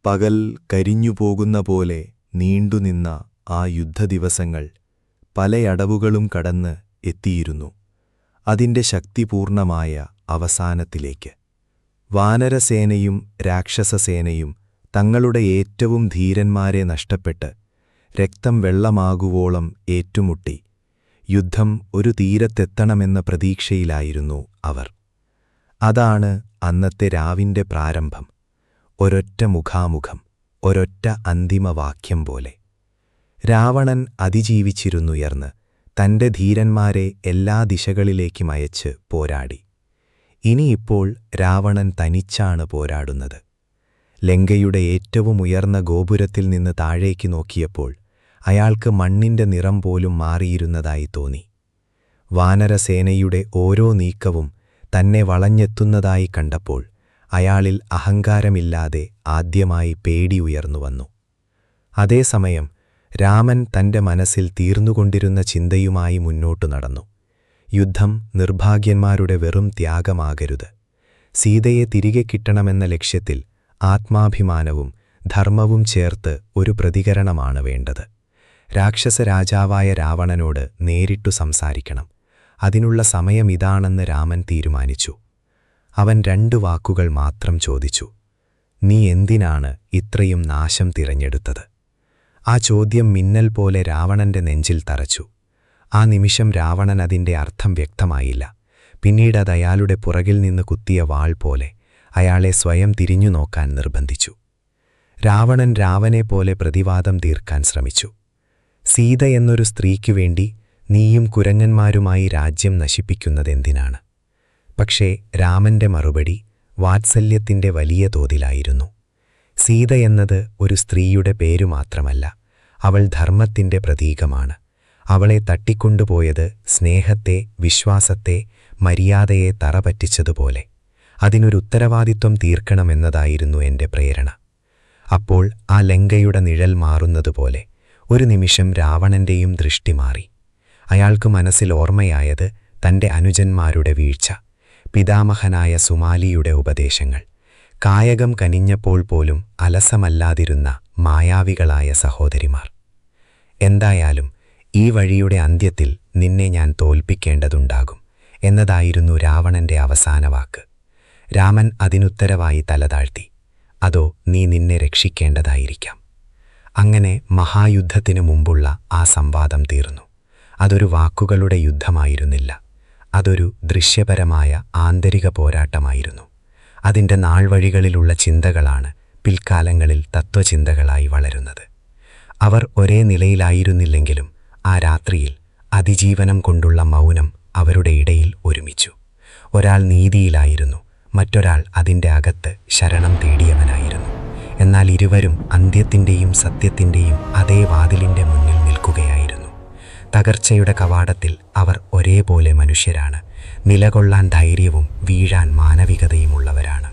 പകൽ കരിഞ്ഞുപോകുന്ന പോലെ നീണ്ടുനിന്ന ആ യുദ്ധദിവസങ്ങൾ പലയടവുകളും കടന്ന് എത്തിയിരുന്നു അതിൻ്റെ ശക്തിപൂർണമായ അവസാനത്തിലേക്ക്. വാനരസേനയും രാക്ഷസസേനയും തങ്ങളുടെ ഏറ്റവും ധീരന്മാരെ നഷ്ടപ്പെട്ട് രക്തം വെള്ളമാകുവോളം ഏറ്റുമുട്ടി യുദ്ധം ഒരു തീരത്തെത്തണമെന്ന പ്രതീക്ഷയിലായിരുന്നു അവർ. അതാണ് അന്നത്തെ രാവിന്റെ പ്രാരംഭം. ഒരൊറ്റ മുഖാമുഖം, ഒരൊറ്റ അന്തിമവാക്യം പോലെ. രാവണൻ അതിജീവിച്ചിരുന്നുയർന്ന് തന്റെ ധീരന്മാരെ എല്ലാ ദിശകളിലേക്കും അയച്ച് പോരാടി. ഇനിയിപ്പോൾ രാവണൻ തനിച്ചാണ് പോരാടുന്നത്. ലങ്കയുടെ ഏറ്റവും ഉയർന്ന ഗോപുരത്തിൽ നിന്ന് താഴേക്ക് നോക്കിയപ്പോൾ അയാൾക്ക് മണ്ണിന്റെ നിറം പോലും മാറിയിരുന്നതായി തോന്നി. വാനരസേനയുടെ ഓരോ നീക്കവും തന്നെ വളഞ്ഞെത്തുന്നതായി കണ്ടപ്പോൾ അയാളിൽ അഹങ്കാരമില്ലാതെ ആദ്യമായി പേടി ഉയർന്നുവന്നു. അതേസമയം രാമൻ തന്റെ മനസ്സിൽ തീർന്നുകൊണ്ടിരുന്ന ചിന്തയുമായി മുന്നോട്ടു നടന്നു. യുദ്ധം നിർഭാഗ്യന്മാരുടെ വെറും ത്യാഗമാകരുത്. സീതയെ തിരികെ കിട്ടണമെന്ന ലക്ഷ്യത്തിൽ ആത്മാഭിമാനവും ധർമ്മവും ചേർത്ത് ഒരു പ്രതികരണമാണ് വേണ്ടത്. രാക്ഷസരാജാവായ രാവണനോട് നേരിട്ടു സംസാരിക്കണം. അതിനുള്ള സമയം ഇതാണെന്ന് രാമൻ തീരുമാനിച്ചു. അവൻ 2 വാക്കുകൾ മാത്രം ചോദിച്ചു. നീ എന്തിനാണ് ഇത്രയും നാശം തിരഞ്ഞെടുത്തത്? ആ ചോദ്യം മിന്നൽ പോലെ രാവണന്റെ നെഞ്ചിൽ തറച്ചു. ആ നിമിഷം രാവണൻ അതിന്റെ അർത്ഥം വ്യക്തമായില്ല. പിന്നീടത് അയാളുടെ പുറകിൽ നിന്ന് കുത്തിയ വാൾ പോലെ അയാളെ സ്വയം തിരിഞ്ഞു നോക്കാൻ നിർബന്ധിച്ചു. രാവണൻ രാവനെപ്പോലെ പ്രതിവാദം തീർക്കാൻ ശ്രമിച്ചു. സീത എന്നൊരു സ്ത്രീക്കു വേണ്ടി നീയും കുരങ്ങന്മാരുമായി രാജ്യം നശിപ്പിക്കുന്നതെന്തിനാണ്? പക്ഷേ രാമന്റെ മറുപടി വാത്സല്യത്തിന്റെ വലിയ തോതിലായിരുന്നു. സീത എന്നത് ഒരു സ്ത്രീയുടെ പേരു മാത്രമല്ല, അവൾ ധർമ്മത്തിന്റെ പ്രതീകമാണ്. അവളെ തട്ടിക്കൊണ്ടുപോയത് സ്നേഹത്തെ, വിശ്വാസത്തെ, മര്യാദയെ തറപറ്റിച്ചതുപോലെ. അതിനൊരു ഉത്തരവാദിത്വം തീർക്കണമെന്നതായിരുന്നു എന്റെ പ്രേരണ. അപ്പോൾ ആ ലങ്കയുടെ നിഴൽ മാറുന്നതുപോലെ ഒരു നിമിഷം രാവണന്റെയും ദൃഷ്ടി മാറി. അയാൾക്ക് മനസ്സിൽ ഓർമ്മയായത് തന്റെ അനുജന്മാരുടെ വീഴ്ച, പിതാമഹനായ സുമാലിയുടെ ഉപദേശങ്ങൾ, കായകം കനിഞ്ഞപ്പോൾ പോലും അലസമല്ലാതിരുന്ന മായാവികളായ സഹോദരിമാർ. എന്തായാലും ഈ വഴിയുടെ അന്ത്യത്തിൽ നിന്നെ ഞാൻ തോൽപ്പിക്കേണ്ടതുണ്ടാകും എന്നതായിരുന്നു രാവണന്റെ അവസാന വാക്ക്. രാമൻ അതിനുത്തരവായി തലതാഴ്ത്തി. അതോ നീ നിന്നെ രക്ഷിക്കേണ്ടതായിരിക്കാം. അങ്ങനെ മഹായുദ്ധത്തിനു മുമ്പുള്ള ആ സംവാദം തീർന്നു. അതൊരു വാക്കുകളുടെ യുദ്ധമായിരുന്നില്ല, അതൊരു ദൃശ്യപരമായ ആന്തരിക പോരാട്ടമായിരുന്നു. അതിൻ്റെ നാൾവഴികളിലുള്ള ചിന്തകളാണ് പിൽക്കാലങ്ങളിൽ തത്വചിന്തകളായി വളരുന്നത്. അവർ ഒരേ നിലയിലായിരുന്നില്ലെങ്കിലും ആ രാത്രിയിൽ അതിജീവനം കൊണ്ടുള്ള മൗനം അവരുടെ ഇടയിൽ ഒരുമിച്ചു. ഒരാൾ നീതിയിലായിരുന്നു, മറ്റൊരാൾ അതിൻ്റെ അകത്ത് ശരണം തേടിയവനായിരുന്നു. എന്നാൽ ഇരുവരും അന്ത്യത്തിൻ്റെയും സത്യത്തിൻ്റെയും അതേ വാതിലിൻ്റെ മുന്നിൽ നിൽക്കുകയായിരുന്നു. തകർച്ചയുടെ കവാടത്തിൽ അവർ ഒരേപോലെ മനുഷ്യരാണ്. നിലകൊള്ളാൻ ധൈര്യവും വീഴാൻ മാനവികതയുമുള്ളവരാണ്.